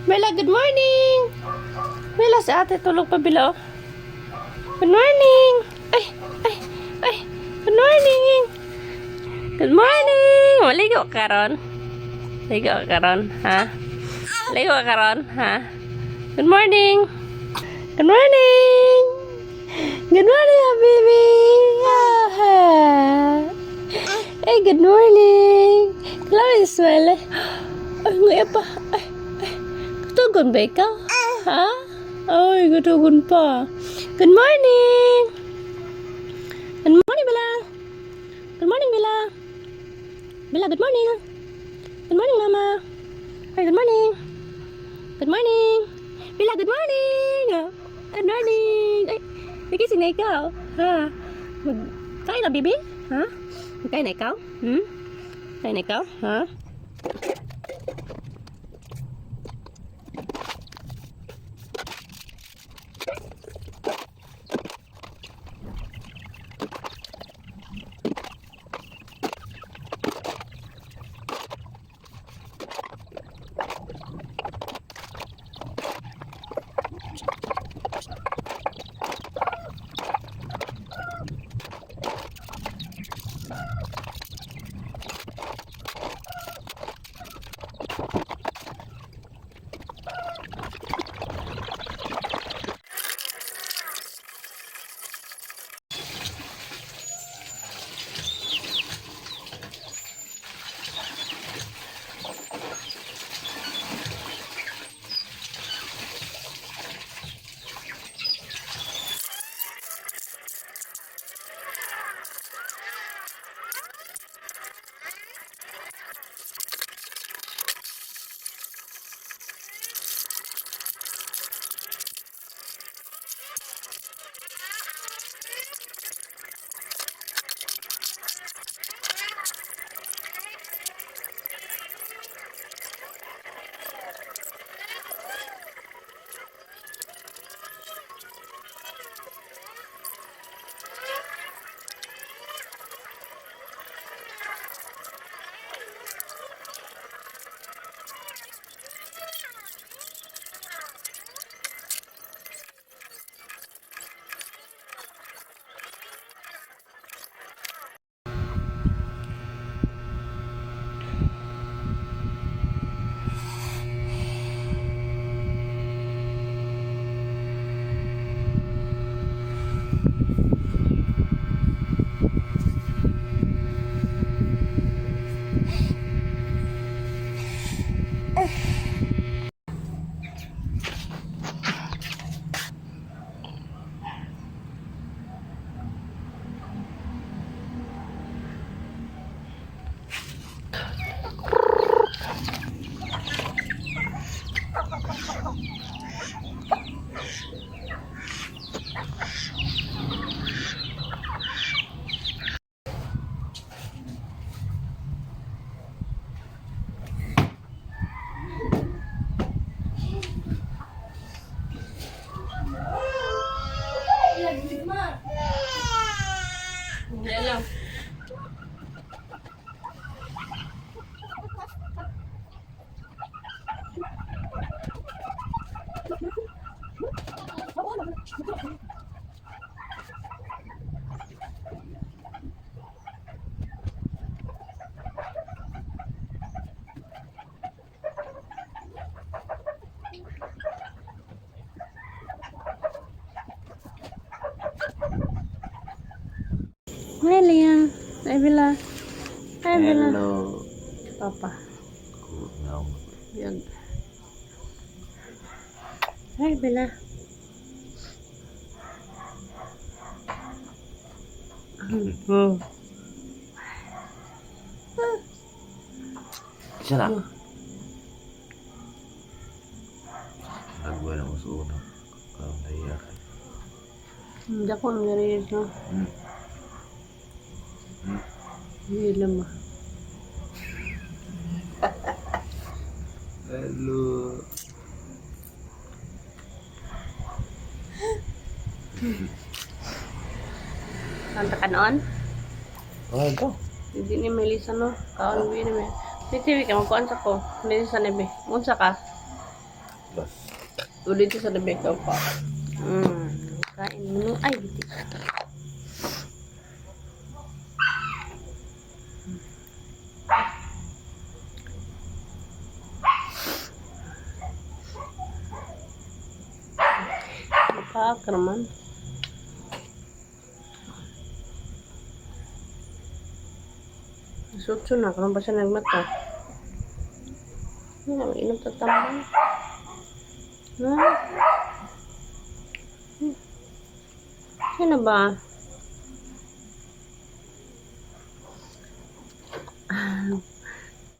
Bella, good morning. Bella, si ate tulog pa bila, oh. Good morning. Ay, ay, ay. Good morning. Good morning. Maligo ka karon? Ligo ka karon, ha? Ligo ka karon, ha? Good morning. Good morning. Good morning, habibi. Hey, good morning. Hello, Ismael. Ay, ngayon pa. Ay, ay. Katugon ba ikaw? Ha? Ay, katugon pa. Good morning. Good morning, Bella. Good morning, Bella. Bella, good morning. Good morning, Mama. Ay, good morning. Good morning. Bella, good morning. Good morning. Ay, nagising na ikaw. Ha? Kain na, baby? Ha? Kain na ikaw? Kain na ikaw? Ha? Ngayon, ay bila. Ay, Bella. Hello. Papa. No. Yan. Hi, Bella. Hmm. Isa na. Nagbuhay na mo sa una. Parang naiyak. Hindi ako ang narinig, no? Hindi lamang. Hello. Kanta ka noon? Oh, ito. Hindi ni Melissa, no? Kaon ba yun, may TV ka, magkuhan sa ko. Dito sa nebe. Unsa ka? Bas. O dito sa nebe ka pa. Kain mo, no? Ay, dito ka. Makaak naman. Sutso na, kung ba siya nagmata? Mainom tatambay. Ha? Sino ba?